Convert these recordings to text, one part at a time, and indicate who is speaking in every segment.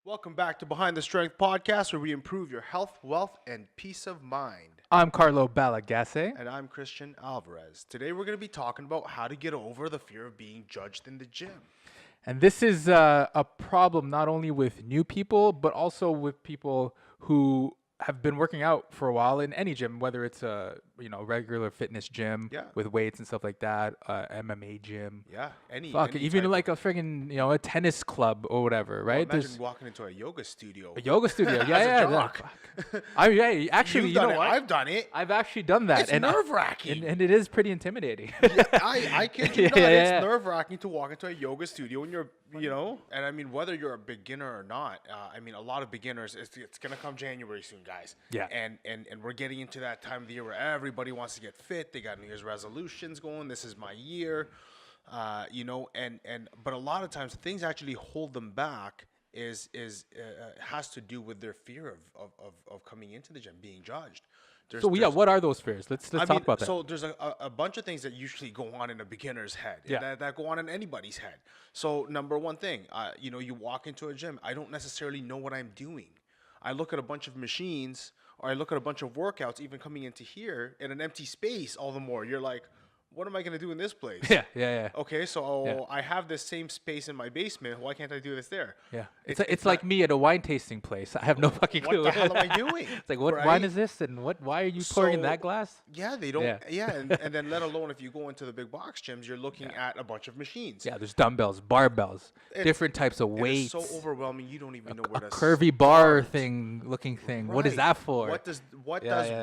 Speaker 1: Welcome back to Behind the Strength podcast, where we improve your health, wealth, and peace of mind.
Speaker 2: I'm Carlo Balagase.
Speaker 1: And I'm Christian Alvarez. Today, we're going to be talking about how to get over the fear of being judged in the gym.
Speaker 2: And this is a problem not only with new people, but also with people who have been working out for a while in any gym, whether it's a regular fitness gym
Speaker 1: Yeah.
Speaker 2: with weights and stuff like that, MMA gym.
Speaker 1: Yeah, any
Speaker 2: Even
Speaker 1: type
Speaker 2: like a friggin' a tennis club or whatever, right?
Speaker 1: Well, imagine walking into a yoga studio.
Speaker 2: A yoga studio,
Speaker 1: As
Speaker 2: yeah,
Speaker 1: a
Speaker 2: yeah.
Speaker 1: jock.
Speaker 2: Actually,
Speaker 1: You've
Speaker 2: you know
Speaker 1: done it.
Speaker 2: what?
Speaker 1: I've done it.
Speaker 2: I've actually done that.
Speaker 1: It's nerve-wracking.
Speaker 2: And it is pretty intimidating.
Speaker 1: I kid you not.
Speaker 2: Yeah.
Speaker 1: It's nerve-wracking to walk into a yoga studio and and I mean, whether you're a beginner or not, a lot of beginners, it's going to come January soon, guys.
Speaker 2: Yeah.
Speaker 1: And we're getting into that time of the year where everybody wants to get fit. They got New Year's resolutions going. This is my year, but a lot of times things actually hold them back has to do with their fear of coming into the gym, being judged.
Speaker 2: What are those fears? Let's talk about that.
Speaker 1: So there's a bunch of things that usually go on in a beginner's head, that go on in anybody's head. So number one thing, you walk into a gym. I don't necessarily know what I'm doing. I look at a bunch of machines, or I look at a bunch of workouts, even coming into here in an empty space. All the more you're like, what am I going to do in this place?
Speaker 2: Yeah.
Speaker 1: Okay, so I have this same space in my basement. Why can't I do this there?
Speaker 2: Yeah. It's like me at a wine tasting place. I have no fucking clue.
Speaker 1: What the hell am I doing?
Speaker 2: It's like, what
Speaker 1: right?
Speaker 2: wine is this? And why are you pouring in that glass?
Speaker 1: Yeah, they don't. Yeah, and then let alone if you go into the big box gyms, you're looking at a bunch of machines.
Speaker 2: Yeah, there's dumbbells, barbells, different types of weights.
Speaker 1: It's so overwhelming. You don't even know where to
Speaker 2: curvy bar looking thing. Right. What is that for?
Speaker 1: What does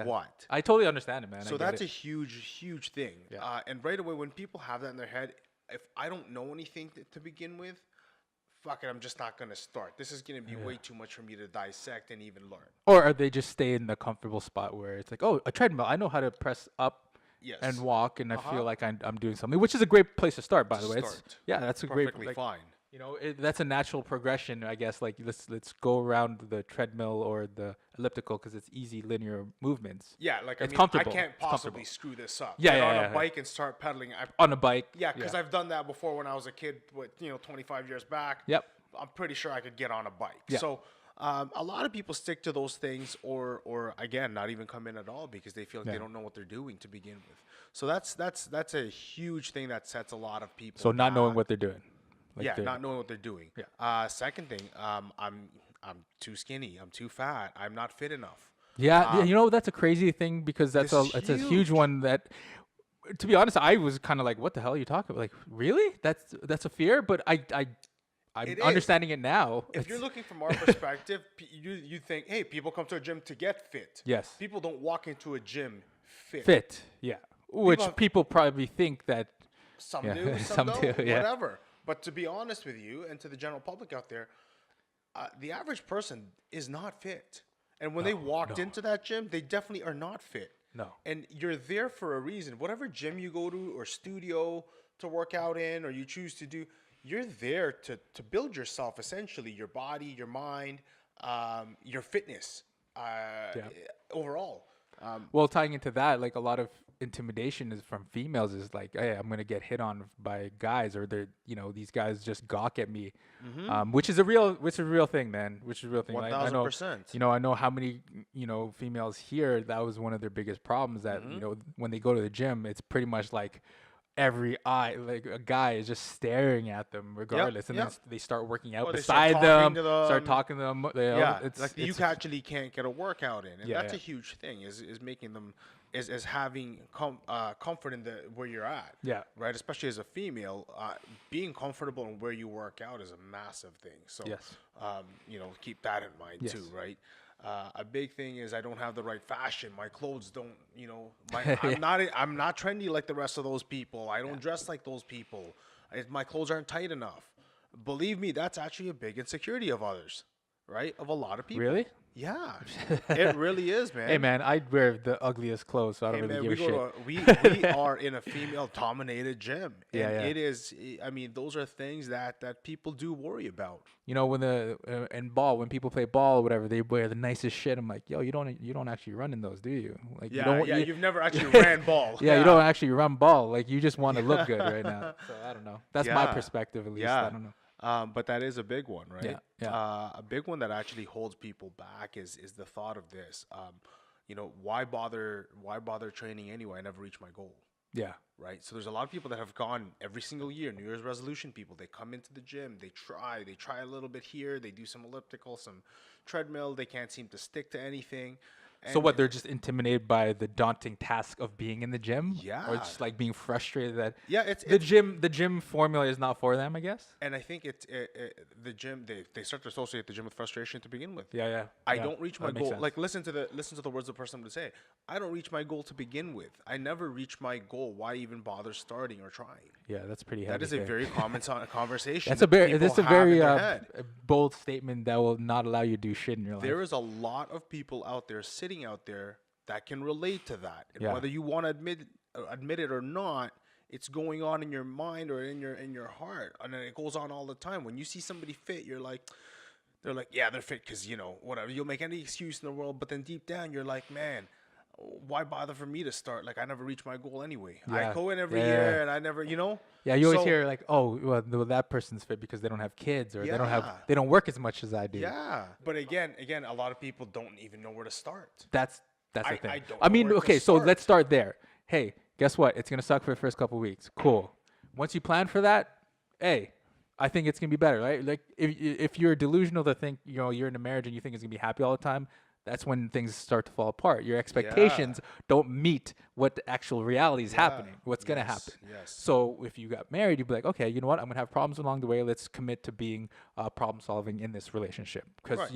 Speaker 1: what?
Speaker 2: I totally understand it, man.
Speaker 1: So that's a huge thing. Yeah. And right away, when people have that in their head, if I don't know anything to begin with, fuck it, I'm just not going to start. This is going to be way too much for me to dissect and even learn.
Speaker 2: Or are they just stay in the comfortable spot where it's like, oh, a treadmill. I know how to press up and walk, and I feel like I'm doing something, which is a great place to start, by the way. That's a
Speaker 1: perfectly
Speaker 2: great
Speaker 1: fine.
Speaker 2: That's a natural progression, I guess. Like let's go around the treadmill or the elliptical because it's easy linear movements.
Speaker 1: Yeah, like
Speaker 2: it's
Speaker 1: comfortable. I can't possibly screw this up.
Speaker 2: Yeah,
Speaker 1: Get on a bike and start pedaling.
Speaker 2: On a bike.
Speaker 1: Yeah, because I've done that before when I was a kid, 25 years back.
Speaker 2: Yep.
Speaker 1: I'm pretty sure I could get on a bike.
Speaker 2: Yeah.
Speaker 1: So a lot of people stick to those things, or again, not even come in at all because they feel like they don't know what they're doing to begin with. So that's a huge thing that sets a lot of people.
Speaker 2: So not knowing what they're doing.
Speaker 1: Not knowing what they're doing. Yeah. Second thing, I'm too skinny. I'm too fat. I'm not fit enough.
Speaker 2: Yeah, that's a crazy thing because it's a huge one that, to be honest, I was kind of like, what the hell are you talking about? Like, really? That's a fear? But I'm understanding it now.
Speaker 1: If you're looking from our perspective, you think, hey, people come to a gym to get fit.
Speaker 2: Yes.
Speaker 1: People don't walk into a gym fit.
Speaker 2: Fit, yeah. Which people probably think that.
Speaker 1: Some do, some don't, whatever. But to be honest with you and to the general public out there, the average person is not fit. And when they walked into that gym, they definitely are not fit.
Speaker 2: No.
Speaker 1: And you're there for a reason. Whatever gym you go to or studio to work out in or you choose to do, you're there to build yourself, essentially, your body, your mind, your fitness overall.
Speaker 2: Well, tying into that, like a lot of intimidation is from females is like, hey, I'm gonna get hit on by guys, or they're these guys just gawk at me, which is a real thing, man. Which is a real thing.
Speaker 1: 1,000%.
Speaker 2: I know how many females here, that was one of their biggest problems, that when they go to the gym, it's pretty much like every eye, like a guy is just staring at them regardless, and then they start working out beside them, start talking to them.
Speaker 1: It's like you actually can't get a workout in, and that's a huge thing. Is making them is having comfort in where you're at. Yeah. Right. Especially as a female, being comfortable in where you work out is a massive thing. So keep that in mind too. Right. A big thing is I don't have the right fashion. My clothes don't, I'm not trendy like the rest of those people. I don't dress like those people. My clothes aren't tight enough. Believe me, that's actually a big insecurity of others, right? Of a lot of people.
Speaker 2: Really?
Speaker 1: Yeah, it really is, man.
Speaker 2: Hey, man, I'd wear the ugliest clothes, so I don't really give a shit.
Speaker 1: We are in a female-dominated gym. And it is, those are things that people do worry about.
Speaker 2: When when people play ball or whatever, they wear the nicest shit. I'm like, yo, you don't actually run in those, do you? Like,
Speaker 1: you've never actually ran ball.
Speaker 2: You don't actually run ball. Like, you just want to look good right now. So I don't know. That's my perspective, at least. I don't know.
Speaker 1: But that is a big one, right?
Speaker 2: Yeah, yeah.
Speaker 1: A big one that actually holds people back is the thought of this. Why bother? Why bother training anyway? I never reach my goal.
Speaker 2: Yeah.
Speaker 1: Right. So there's a lot of people that have gone every single year, New Year's resolution people. They come into the gym, they try a little bit here, they do some elliptical, some treadmill. They can't seem to stick to anything.
Speaker 2: So what, they're just intimidated by the daunting task of being in the gym?
Speaker 1: Yeah.
Speaker 2: Or just like being frustrated that
Speaker 1: it's
Speaker 2: the gym formula is not for them, I guess?
Speaker 1: And I think the gym, they start to associate the gym with frustration to begin with.
Speaker 2: Yeah.
Speaker 1: I don't reach my goal. Like listen to the words of the person would say. I don't reach my goal to begin with. I never reach my goal. Why even bother starting or trying?
Speaker 2: Yeah, that's pretty heavy.
Speaker 1: That is a very common conversation.
Speaker 2: That's a very bold statement that will not allow you to do shit in your life.
Speaker 1: There is a lot of people out there sitting out there that can relate to that. And whether you want to admit it or not, it's going on in your mind or in your heart. And then it goes on all the time. When you see somebody fit, they're like, yeah, they're fit because, whatever. You'll make any excuse in the world. But then deep down, you're like, man, why bother for me to start? Like, I never reach my goal anyway. Yeah. I go in every year and I never,
Speaker 2: Yeah, you always hear like, oh, well, that person's fit because they don't have kids or they don't work as much as I do.
Speaker 1: Yeah. But again, a lot of people don't even know where to start.
Speaker 2: That's the thing. I mean, okay, so let's start there. Hey, guess what? It's going to suck for the first couple of weeks. Cool. Once you plan for that, hey, I think it's going to be better, right? Like if you're delusional to think, you're in a marriage and you think it's going to be happy all the time, that's when things start to fall apart. Your expectations don't meet what the actual reality is happening, what's going to happen.
Speaker 1: Yes.
Speaker 2: So if you got married, you'd be like, okay, you know what? I'm going to have problems along the way. Let's commit to being problem solving in this relationship. Because,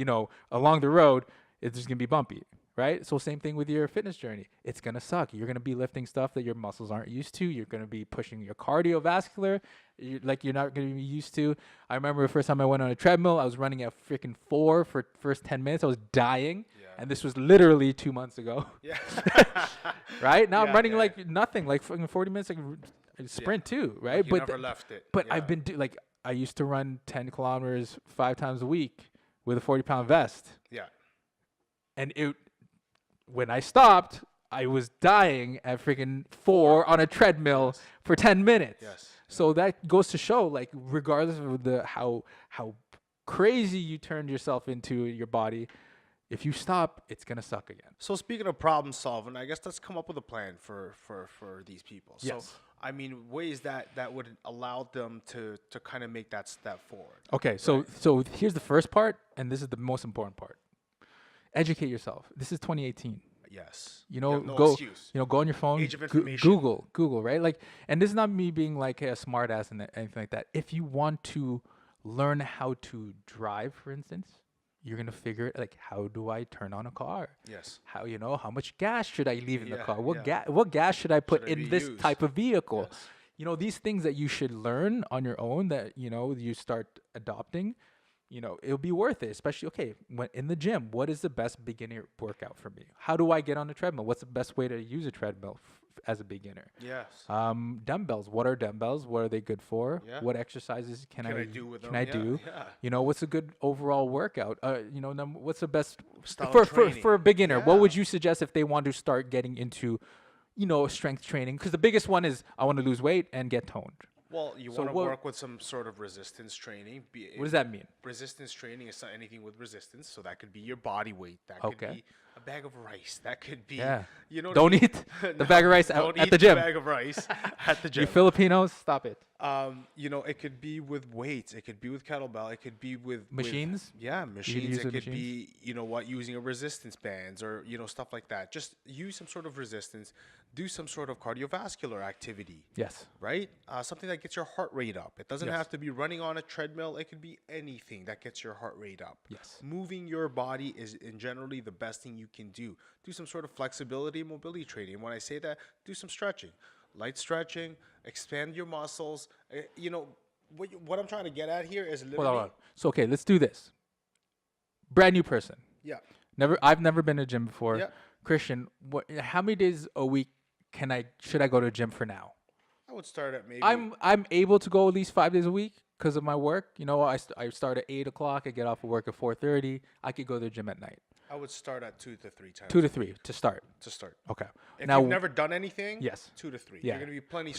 Speaker 2: along the road, it's just going to be bumpy. Right? So same thing with your fitness journey. It's going to suck. You're going to be lifting stuff that your muscles aren't used to. You're going to be pushing your cardiovascular you're not going to be used to. I remember the first time I went on a treadmill, I was running at freaking 4 for first 10 minutes. I was dying. Yeah. And this was literally 2 months ago. Yeah. Right? Now I'm running like nothing, like 40 minutes, like a sprint too, right?
Speaker 1: Like you never left it.
Speaker 2: But I've been I used to run 10 kilometers 5 times a week with a 40-pound vest.
Speaker 1: Yeah.
Speaker 2: And when I stopped, I was dying at freaking 4 on a treadmill for 10 minutes.
Speaker 1: Yes.
Speaker 2: So that goes to show, like, regardless of how crazy you turned yourself into your body, if you stop, it's gonna suck again.
Speaker 1: So speaking of problem solving, I guess let's come up with a plan for these people.
Speaker 2: Yes.
Speaker 1: So I mean, ways that would allow them to kind of make that step forward.
Speaker 2: Okay. Right? So here's the first part, and this is the most important part. Educate yourself. This is 2018.
Speaker 1: Yes.
Speaker 2: No
Speaker 1: go excuse.
Speaker 2: Go on your phone.
Speaker 1: Age of information.
Speaker 2: Google, right? Like, and this is not me being like a smart ass and anything like that. If you want to learn how to drive, for instance, you're gonna figure it like, how do I turn on a car?
Speaker 1: Yes.
Speaker 2: How much gas should I leave in the car? What gas should I put in this type of vehicle? Yes. These things that you should learn on your own that you start adopting. It'll be worth it, especially, when in the gym, what is the best beginner workout for me? How do I get on a treadmill? What's the best way to use a treadmill as a beginner?
Speaker 1: Yes.
Speaker 2: Dumbbells. What are dumbbells? What are they good for?
Speaker 1: Yeah.
Speaker 2: What exercises can I do with them?
Speaker 1: Yeah.
Speaker 2: What's a good overall workout? What's the best
Speaker 1: style
Speaker 2: for a beginner? Yeah. What would you suggest if they want to start getting into, strength training? Because the biggest one is I want to lose weight and get toned.
Speaker 1: Well, you want to work with some sort of resistance training.
Speaker 2: What does that mean?
Speaker 1: Resistance training is anything with resistance. So that could be your body weight. That could be a bag of rice. That could be,
Speaker 2: Don't eat the bag of rice at the gym.
Speaker 1: Bag of rice at the gym.
Speaker 2: You Filipinos, stop it.
Speaker 1: It could be with weights. It could be with kettlebell. It could be with
Speaker 2: machines.
Speaker 1: Machines. It could be, using a resistance bands or, stuff like that. Just use some sort of resistance. Do some sort of cardiovascular activity.
Speaker 2: Yes.
Speaker 1: Right? Something that gets your heart rate up. It doesn't have to be running on a treadmill. It could be anything that gets your heart rate up.
Speaker 2: Yes.
Speaker 1: Moving your body is generally the best thing you can do. Do some sort of flexibility and mobility training. And when I say that, do some stretching. Light stretching, expand your muscles. What I'm trying to get at here is literally... Hold on.
Speaker 2: So, let's do this. Brand new person.
Speaker 1: Yeah.
Speaker 2: I've never been to a gym before.
Speaker 1: Yeah.
Speaker 2: Christian, how many days a week should I go to a gym for now?
Speaker 1: I would start at maybe...
Speaker 2: I'm able to go at least 5 days a week because of my work. I start at 8 o'clock. I get off of work at 4:30. I could go to the gym at night.
Speaker 1: I would start at 2 to 3 times.
Speaker 2: 2 to 3 to start. Okay.
Speaker 1: If you've never done anything,
Speaker 2: yes,
Speaker 1: 2 to 3.
Speaker 2: Yeah.
Speaker 1: You're gonna be plenty.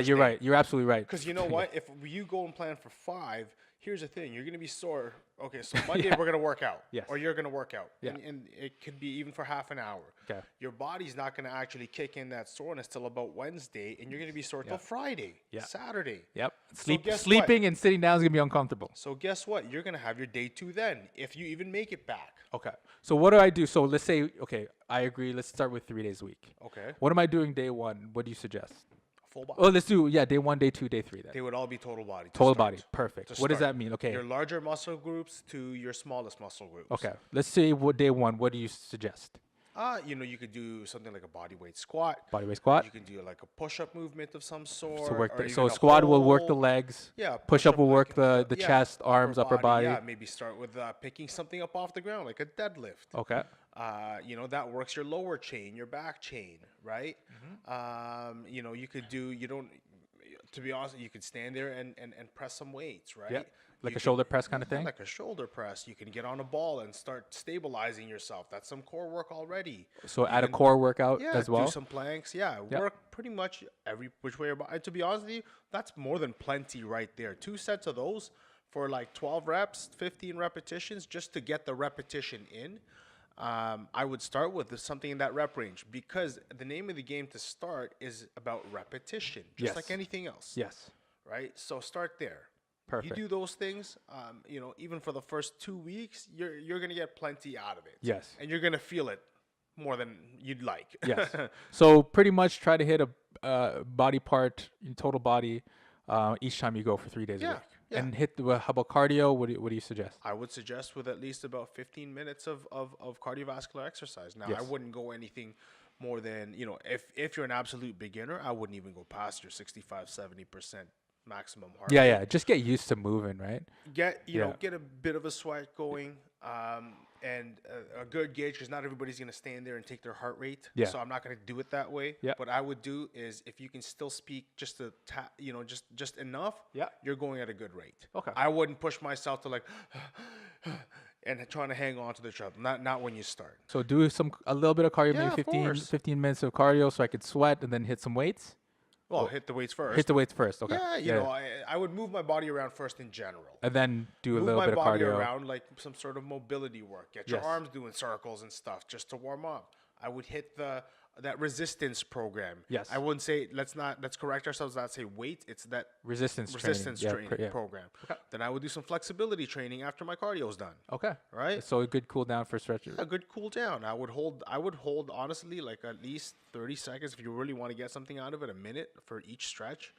Speaker 2: You're right. You're absolutely right.
Speaker 1: Because you know what? If you go and plan for 5, here's the thing: you're gonna be sore. Okay, so Monday we're gonna work out, or you're gonna work out, and it could be even for half an hour.
Speaker 2: Okay.
Speaker 1: Your body's not gonna actually kick in that soreness till about Wednesday, and you're gonna be sore till Friday, Saturday.
Speaker 2: Yep. Sleeping and sitting down is gonna be uncomfortable.
Speaker 1: So guess what? You're gonna have your day 2 then, if you even make it back.
Speaker 2: Okay. So what do I do? So let's say, okay, I agree. Let's start with 3 days a week.
Speaker 1: Okay.
Speaker 2: What am I doing day 1? What do you suggest?
Speaker 1: Full body.
Speaker 2: Oh, let's do day 1, day 2, day 3 then.
Speaker 1: They would all be total body.
Speaker 2: Total body. Perfect. What does that mean? Okay.
Speaker 1: Your larger muscle groups to your smallest muscle groups.
Speaker 2: Okay. Let's say day 1. What do you suggest?
Speaker 1: You could do something like a body weight squat.
Speaker 2: Body weight squat.
Speaker 1: You can do like a push-up movement of some sort.
Speaker 2: So squat will work the legs.
Speaker 1: Yeah.
Speaker 2: Push-up will work the chest, arms, upper body.
Speaker 1: Yeah. Maybe start with picking something up off the ground, like a deadlift.
Speaker 2: Okay.
Speaker 1: That works your lower chain, your back chain, right? You could do. To be honest, you could stand there and press some weights, right?
Speaker 2: Yeah. Like a shoulder press kind of thing?
Speaker 1: Like a shoulder press. You can get on a ball and start stabilizing yourself. That's some core work already.
Speaker 2: So add a core workout as well?
Speaker 1: Do some planks. Yeah, work pretty much every which way. To be honest with you, that's more than plenty right there. 2 sets of those for like 12 reps, 15 repetitions, just to get the repetition in. I would start with something in that rep range, because the name of the game to start is about repetition, just like anything else.
Speaker 2: Yes.
Speaker 1: Right? So start there.
Speaker 2: Perfect.
Speaker 1: You do those things, even for the first 2 weeks, you're going to get plenty out of it.
Speaker 2: Yes.
Speaker 1: And you're going to feel it more than you'd like.
Speaker 2: Yes. So pretty much try to hit a body part, total body, each time you go for 3 days a week. Yeah. And how about cardio? What do you suggest?
Speaker 1: I would suggest with at least about 15 minutes of cardiovascular exercise. Now, I wouldn't go anything more than, if you're an absolute beginner, I wouldn't even go past your 65-70% maximum heart rate.
Speaker 2: Yeah. Just get used to moving, right?
Speaker 1: Get a bit of a sweat going, and a good gauge, because not everybody's going to stand there and take their heart rate.
Speaker 2: Yeah.
Speaker 1: So I'm not going to do it that way.
Speaker 2: Yeah.
Speaker 1: What I would do is, if you can still speak just just enough, you're going at a good rate.
Speaker 2: Okay.
Speaker 1: I wouldn't push myself to and trying to hang on to the treadmill. Not when you start.
Speaker 2: So do a little bit of cardio, maybe 15 minutes of cardio, so I could sweat and then hit some weights.
Speaker 1: Well, hit the weights first.
Speaker 2: Hit the weights first, okay.
Speaker 1: Yeah, I would move my body around first in general.
Speaker 2: And then do a little bit of cardio.
Speaker 1: Move my body around, like some sort of mobility work. Get your arms doing circles and stuff just to warm up. I would hit that resistance program.
Speaker 2: Yes.
Speaker 1: I wouldn't say, let's correct ourselves, not say weight. It's that
Speaker 2: resistance
Speaker 1: training program. Okay. Then I would do some flexibility training after my cardio's done.
Speaker 2: Okay.
Speaker 1: Right?
Speaker 2: So a good cool down for stretches.
Speaker 1: A good cool down. I would hold honestly like at least 30 seconds if you really want to get something out of it, a minute for each stretch.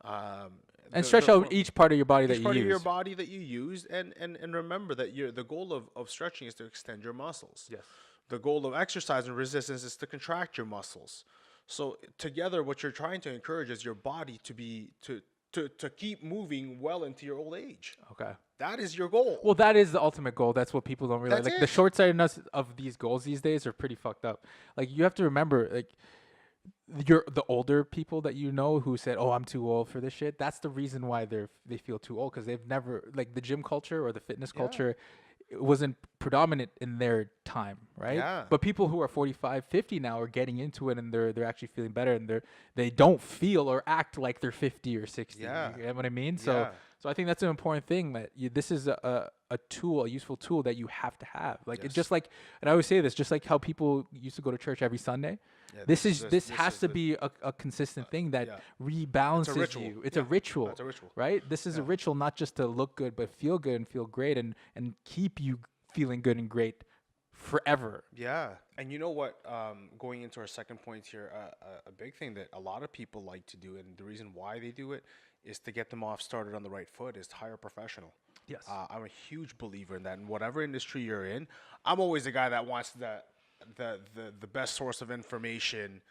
Speaker 2: And stretch out each part of your body that you use. Each part of
Speaker 1: your body that you use, and remember that the goal of stretching is to extend your muscles.
Speaker 2: Yes.
Speaker 1: The goal of exercise and resistance is to contract your muscles. So together, what you're trying to encourage is your body to keep moving well into your old age.
Speaker 2: Okay.
Speaker 1: That is your goal.
Speaker 2: Well, that is the ultimate goal. That's what people don't realize. The short-sightedness of these goals these days are pretty fucked up. Like, you have to remember, the older people that who said, "Oh, I'm too old for this shit." That's the reason why they feel too old, because they've never, the gym culture or the fitness culture, it wasn't predominant in their time, right?
Speaker 1: Yeah.
Speaker 2: But people who are 45, 50 now are getting into it, and they're actually feeling better, and they don't feel or act like they're 50 or 60.
Speaker 1: Yeah.
Speaker 2: You know what I mean? So I think that's an important thing, that this is a tool, a useful tool that you have to have. It's just like, and I always say this, just like how people used to go to church every Sunday. Yeah, this has to be a consistent thing that rebalances you. It's a ritual.
Speaker 1: It's a ritual.
Speaker 2: Right? This is a ritual, not just to look good, but feel good and feel great and keep you feeling good and great forever.
Speaker 1: Yeah. And you know what? Going into our second point here, a big thing that a lot of people like to do, and the reason why they do it, is to get them off started on the right foot, is to hire a professional.
Speaker 2: Yes.
Speaker 1: I'm a huge believer in that. In whatever industry you're in, I'm always the guy that wants the best source of information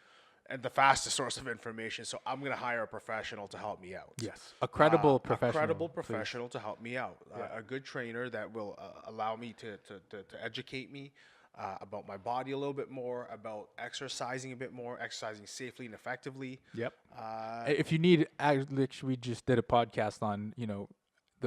Speaker 1: and the fastest source of information. So I'm going to hire a professional to help me out.
Speaker 2: Yes. A credible professional.
Speaker 1: A credible professional to help me out. A good trainer that will allow me to educate me about my body a little bit more, about exercising a bit more, exercising safely and effectively.
Speaker 2: Yep. If you need, we just did a podcast on,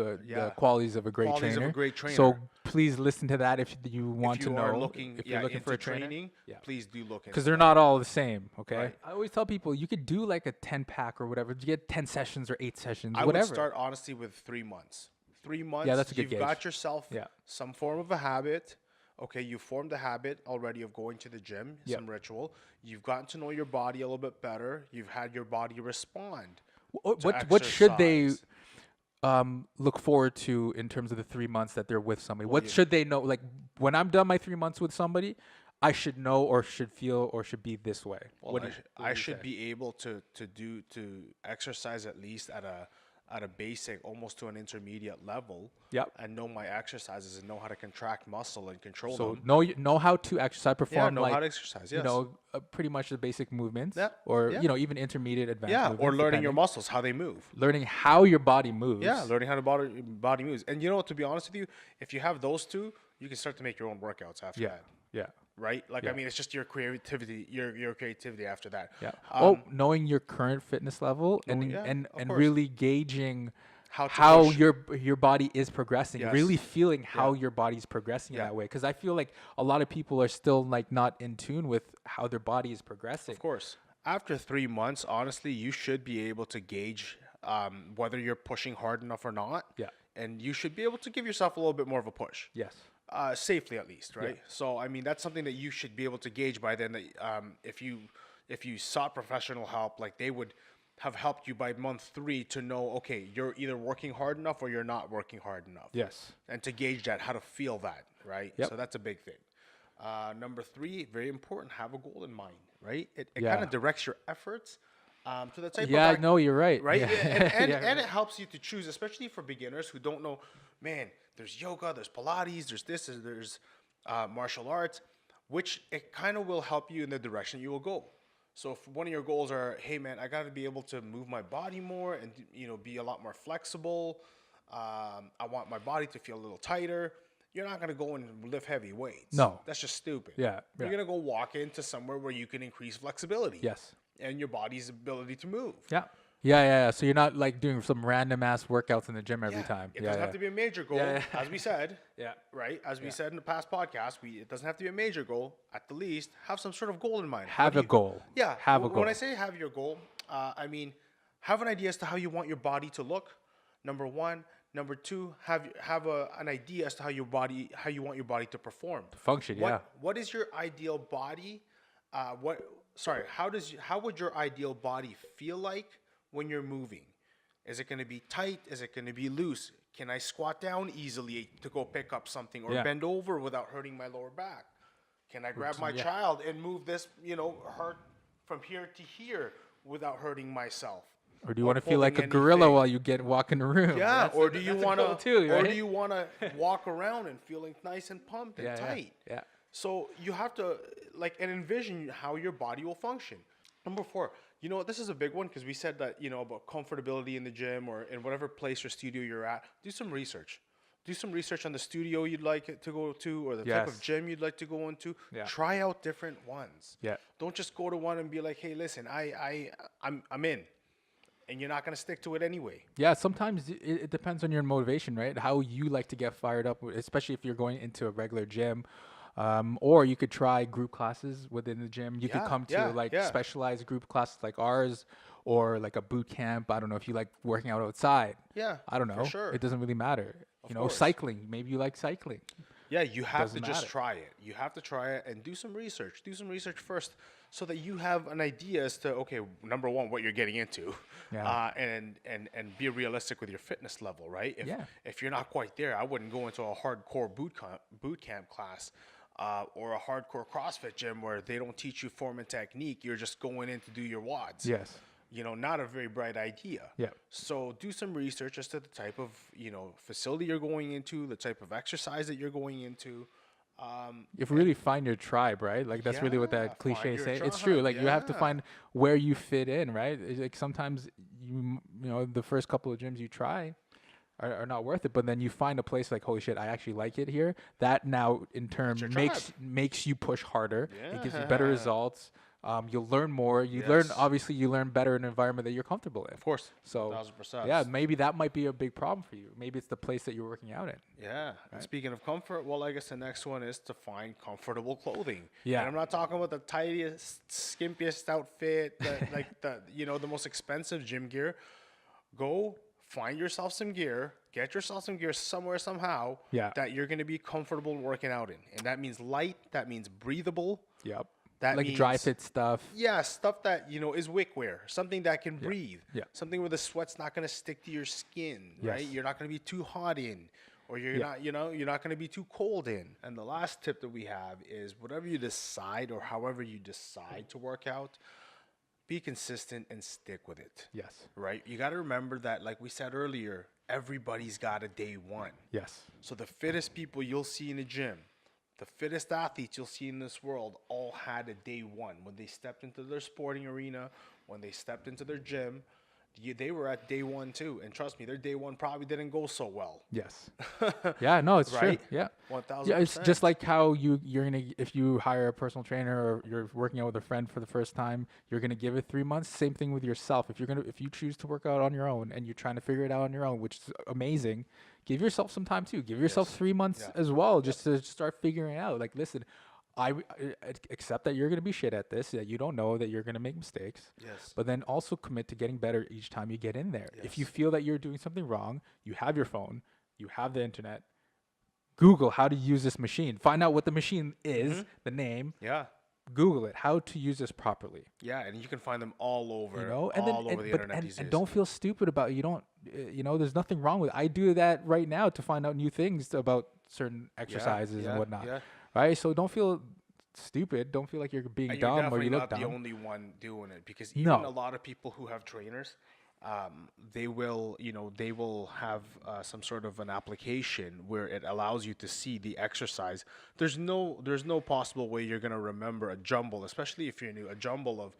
Speaker 2: the qualities of a great
Speaker 1: Qualities
Speaker 2: trainer.
Speaker 1: of a great trainer.
Speaker 2: So please listen to that if you want to know.
Speaker 1: If you're looking for a training, please do look into.
Speaker 2: Because they're not all the same. Okay. Right. I always tell people you could do like a 10-pack or whatever. You get 10 sessions or 8 sessions.
Speaker 1: I
Speaker 2: would
Speaker 1: start honestly with 3 months. 3 months.
Speaker 2: Yeah, that's a good gauge.
Speaker 1: You've got yourself some form of a habit. Okay, you formed a habit already of going to the gym, some ritual. You've gotten to know your body a little bit better. You've had your body respond.
Speaker 2: What should they look forward to in terms of the 3 months that they're with somebody? What should they know? Like when I'm done my 3 months with somebody, I should know or should feel or should be this way.
Speaker 1: Well, I should be able to exercise at least at a basic, almost to an intermediate level.
Speaker 2: Yep.
Speaker 1: And know my exercises and know how to contract muscle and control
Speaker 2: them.
Speaker 1: So
Speaker 2: know how to exercise, perform
Speaker 1: know how to exercise. Yes.
Speaker 2: Pretty much the basic movements.
Speaker 1: Yeah.
Speaker 2: Or even intermediate, advanced. Movements,
Speaker 1: or learning your muscles, how they move.
Speaker 2: Learning how your body moves.
Speaker 1: Yeah, learning how the body moves. And to be honest with you, if you have those two, you can start to make your own workouts after that.
Speaker 2: Yeah.
Speaker 1: Right? Like, I mean, it's just your creativity, your creativity after that.
Speaker 2: Yeah. Knowing your current fitness level and really gauging how your body is progressing, really feeling how your body's progressing in that way. Because I feel like a lot of people are still like not in tune with how their body is progressing.
Speaker 1: Of course. After 3 months, honestly, you should be able to gauge whether you're pushing hard enough or not.
Speaker 2: Yeah.
Speaker 1: And you should be able to give yourself a little bit more of a push.
Speaker 2: Yes.
Speaker 1: Safely at least, right?
Speaker 2: Yeah.
Speaker 1: So I mean that's something that you should be able to gauge by then. That if you sought professional help, like they would have helped you by month 3 to know, okay, you're either working hard enough or you're not working hard enough.
Speaker 2: Yes.
Speaker 1: And to gauge that, how to feel that, right?
Speaker 2: Yep.
Speaker 1: So that's a big thing. Number 3, very important, have a goal in mind, right? It kind of directs your efforts to the type of
Speaker 2: I know you're right.
Speaker 1: Right?
Speaker 2: Yeah.
Speaker 1: And it helps you to choose, especially for beginners who don't know, man, there's yoga, there's Pilates, there's this, there's martial arts, which it kind of will help you in the direction you will go. So if one of your goals are, hey man, I got to be able to move my body more and be a lot more flexible. I want my body to feel a little tighter. You're not going to go and lift heavy weights.
Speaker 2: No.
Speaker 1: That's just stupid.
Speaker 2: Yeah.
Speaker 1: You're going to go walk into somewhere where you can increase flexibility.
Speaker 2: Yes.
Speaker 1: And your body's ability to move.
Speaker 2: Yeah. Yeah. So you're not like doing some random ass workouts in the gym every time.
Speaker 1: It doesn't have to be a major goal, as we said.
Speaker 2: Yeah.
Speaker 1: Right? As we said in the past podcast, it doesn't have to be a major goal. At the least, have some sort of goal in mind.
Speaker 2: Have a goal.
Speaker 1: Yeah.
Speaker 2: Have a goal.
Speaker 1: When I say have your goal, I mean have an idea as to how you want your body to look. Number 1. Number 2, have an idea as to how you want your body to perform.
Speaker 2: To function,
Speaker 1: What is your ideal body? How would your ideal body feel like when you're moving? Is it going to be tight? Is it going to be loose? Can I squat down easily to go pick up something or bend over without hurting my lower back? Can I grab my child and move this, hurt from here to here without hurting myself?
Speaker 2: Or do you want to feel like a gorilla while you walk in the room?
Speaker 1: Yeah, or do you want to walk around and feeling nice and pumped and tight?
Speaker 2: Yeah.
Speaker 1: So you have to envision how your body will function. Number 4, this is a big one because we said that, about comfortability in the gym or in whatever place or studio you're at. Do some research. Do some research on the studio you'd like to go to or the type of gym you'd like to go into. Yeah. Try out different ones.
Speaker 2: Yeah.
Speaker 1: Don't just go to one and be like, hey, listen, I'm in. And you're not going to stick to it anyway.
Speaker 2: Yeah, sometimes it depends on your motivation, right? How you like to get fired up, especially if you're going into a regular gym. Or you could try group classes within the gym. You could come to specialized group classes like ours or like a boot camp. I don't know if you like working out outside.
Speaker 1: Yeah,
Speaker 2: I don't know.
Speaker 1: For sure.
Speaker 2: It doesn't really matter. Of course. Cycling. Maybe you like cycling.
Speaker 1: Yeah, you have to just try it. You have to try it and do some research. Do some research first so that you have an idea as to, okay, number 1, what you're getting into. Yeah. And be realistic with your fitness level, right? If you're not quite there, I wouldn't go into a hardcore boot camp class or a hardcore CrossFit gym where they don't teach you form and technique. You're just going in to do your WODs.
Speaker 2: Yes.
Speaker 1: Not a very bright idea.
Speaker 2: Yeah.
Speaker 1: So do some research as to the type of, facility you're going into, the type of exercise that you're going into.
Speaker 2: If you really find your tribe, right? Like that's really what that cliche is saying. It's true. Like you have to find where you fit in, right? Like sometimes the first couple of gyms you try are not worth it, but then you find a place like, holy shit, I actually like it here. That now in turn makes you push harder. It gives you better results. You'll learn more. You learn better in an environment that you're comfortable in.
Speaker 1: Of course.
Speaker 2: So
Speaker 1: 1,000%.
Speaker 2: yeah, maybe that might be a big problem for you. Maybe it's the place that you're working out in.
Speaker 1: Yeah. Right? And speaking of comfort, well, I guess the next one is to find comfortable clothing.
Speaker 2: Yeah.
Speaker 1: And I'm not talking about the tightest, skimpiest outfit, the most expensive gym gear. Go find yourself some gear. Get yourself some gear somewhere, somehow, that you're going to be comfortable working out in. And that means light. That means breathable.
Speaker 2: Yep.
Speaker 1: That
Speaker 2: like
Speaker 1: means,
Speaker 2: dry fit stuff.
Speaker 1: Yeah, stuff that, is wick wear. Something that can breathe.
Speaker 2: Yeah.
Speaker 1: Something where the sweat's not going to stick to your skin, right? You're not going to be too hot in. Or you're not going to be too cold in. And the last tip that we have is whatever you decide or however you decide to work out, be consistent and stick with it.
Speaker 2: Yes.
Speaker 1: Right? You got to remember that, like we said earlier, everybody's got a day one.
Speaker 2: Yes.
Speaker 1: So the fittest people you'll see in a gym, the fittest athletes you'll see in this world all had a day one. When they stepped into their sporting arena, when they stepped into their gym, they were at day one too. And trust me, their day one probably didn't go so well.
Speaker 2: Yes. Yeah, no, it's
Speaker 1: right?
Speaker 2: true. Yeah.
Speaker 1: 1,000%.
Speaker 2: Yeah, it's just like how you're going to, if you hire a personal trainer or you're working out with a friend for the first time, you're going to give it 3 months. Same thing with yourself. If you choose to work out on your own and you're trying to figure it out on your own, which is amazing, give yourself some time too. Give yourself 3 months as well, just to start figuring it out. Like, listen, I accept that you're going to be shit at this, that you don't know, that you're going to make mistakes.
Speaker 1: Yes.
Speaker 2: But then also commit to getting better each time you get in there.
Speaker 1: Yes.
Speaker 2: If you feel that you're doing something wrong, you have your phone, you have the internet, Google how to use this machine. Find out what the machine is, the name.
Speaker 1: Yeah.
Speaker 2: Google it, how to use this properly.
Speaker 1: Yeah, and you can find them all over,
Speaker 2: over
Speaker 1: the internet these days.
Speaker 2: And don't feel stupid about it. You don't, there's nothing wrong with it. I do that right now to find out new things about certain exercises and whatnot. Yeah. Right? So don't feel stupid. Don't feel like you're being dumb or you look dumb.
Speaker 1: You're definitely not the only one doing it, because even a lot of people who have trainers, they will have some sort of an application where it allows you to see the exercise. There's no possible way you're going to remember a jumble, especially if you're new, a jumble of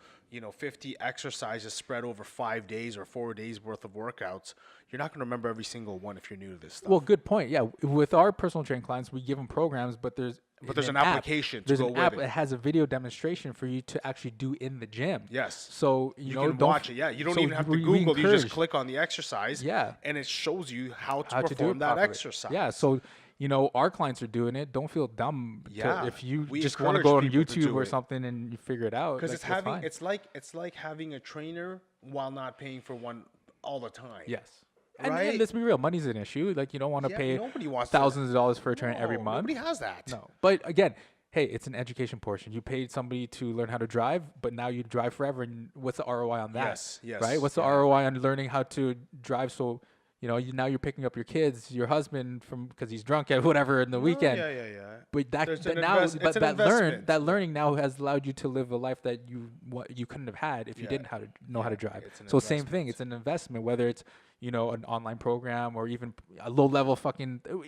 Speaker 1: 50 exercises spread over 5 days or 4 days worth of workouts. You're not going to remember every single one if you're new to this stuff.
Speaker 2: Well, good point. Yeah, with our personal training clients, we give them programs, but there's
Speaker 1: an application to go with it. There's an app
Speaker 2: that has a video demonstration for you to actually do in the gym.
Speaker 1: Yes.
Speaker 2: So
Speaker 1: you can watch it. Yeah, you don't even have to Google. You just click on the exercise.
Speaker 2: Yeah.
Speaker 1: And it shows you how to perform that exercise.
Speaker 2: Yeah. So our clients are doing it. Don't feel dumb.
Speaker 1: Yeah.
Speaker 2: If you just want to go on YouTube or something and you figure it out.
Speaker 1: Because it's like having a trainer while not paying for one all the time.
Speaker 2: Yes. Right? And let's be real, money's an issue. Like, you don't want to pay thousands of dollars for a trainer every month.
Speaker 1: Nobody has that.
Speaker 2: No. But again, hey, it's an education portion. You paid somebody to learn how to drive, but now you drive forever. And what's the ROI on that?
Speaker 1: Yes.
Speaker 2: Right? What's the ROI on learning how to drive? So, now you're picking up your kids, your husband because he's drunk at whatever in the weekend.
Speaker 1: Yeah.
Speaker 2: But that learning now has allowed you to live a life that you couldn't have had if you didn't know how to drive. So same thing. It's an investment, whether it's an online program or even a low level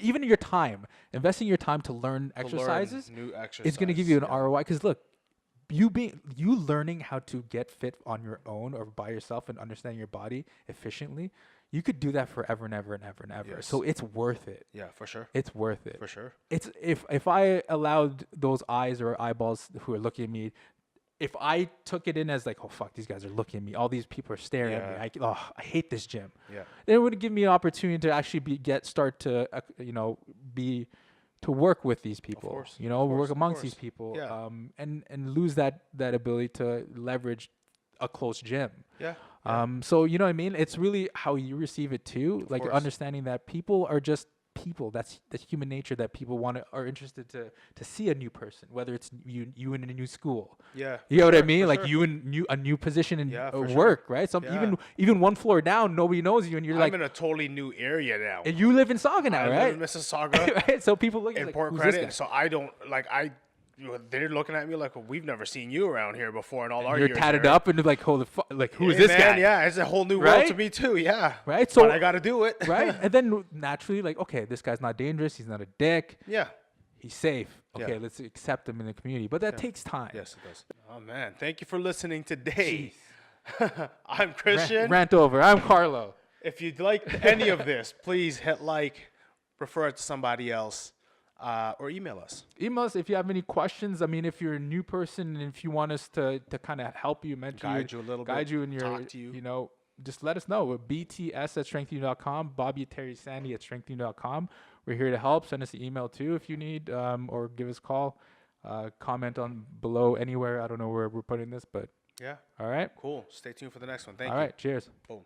Speaker 2: even your time. Investing your time to learn exercises,
Speaker 1: new exercises,
Speaker 2: is going to give you an ROI. Because look, you learning how to get fit on your own or by yourself and understanding your body efficiently. You could do that forever and ever and ever and ever. Yes. So it's worth it.
Speaker 1: Yeah, for sure.
Speaker 2: It's worth it.
Speaker 1: For sure.
Speaker 2: It's if I allowed those eyes or eyeballs who are looking at me, if I took it in as like, oh fuck, these guys are looking at me. All these people are staring at me. I hate this gym.
Speaker 1: Yeah.
Speaker 2: Then it would give me an opportunity to actually start to work with these people.
Speaker 1: Of course.
Speaker 2: Work amongst these people.
Speaker 1: Yeah.
Speaker 2: And lose that ability to leverage a close gym.
Speaker 1: Yeah.
Speaker 2: So you know what I mean? It's really how you receive it too. Like understanding that people are just people. That's human nature, that people are interested to see a new person, whether it's you in a new school.
Speaker 1: Yeah.
Speaker 2: You know what I mean? Like you in a new position in work, right? Even one floor down, nobody knows you, and I'm
Speaker 1: in a totally new area now.
Speaker 2: And you live in Sauga now, right?
Speaker 1: I live in Mississauga.
Speaker 2: Right? So people look
Speaker 1: at Port Credit. So I don't they're looking at me like, well, we've never seen you around here before in all our years.
Speaker 2: You're tatted up and like, who is this guy?
Speaker 1: Yeah, it's a whole new world to me too. Yeah,
Speaker 2: right. So
Speaker 1: but I got to do it,
Speaker 2: right? And then naturally, like, okay, this guy's not dangerous. He's not a dick.
Speaker 1: Yeah,
Speaker 2: he's safe. Okay, let's accept him in the community. But that takes time.
Speaker 1: Yes, it does. Oh man, thank you for listening today. I'm Christian.
Speaker 2: Rant over. I'm Carlo.
Speaker 1: If you'd like any of this, please hit like, refer it to somebody else. or email us.
Speaker 2: Email us if you have any questions. I mean, if you're a new person and if you want us to kind of help you, mentor
Speaker 1: guide you a little bit,
Speaker 2: guide you in your,
Speaker 1: talk to you.
Speaker 2: You know, just let us know. bts@strengthunion.com, Bobby, Terry, Sandy at strengthunion.com. We're here to help. Send us an email too if you need, or give us a call. Comment on below anywhere. I don't know where we're putting this, but
Speaker 1: yeah.
Speaker 2: All right.
Speaker 1: Cool. Stay tuned for the next one. Thank you.
Speaker 2: All right. Cheers.
Speaker 1: Boom.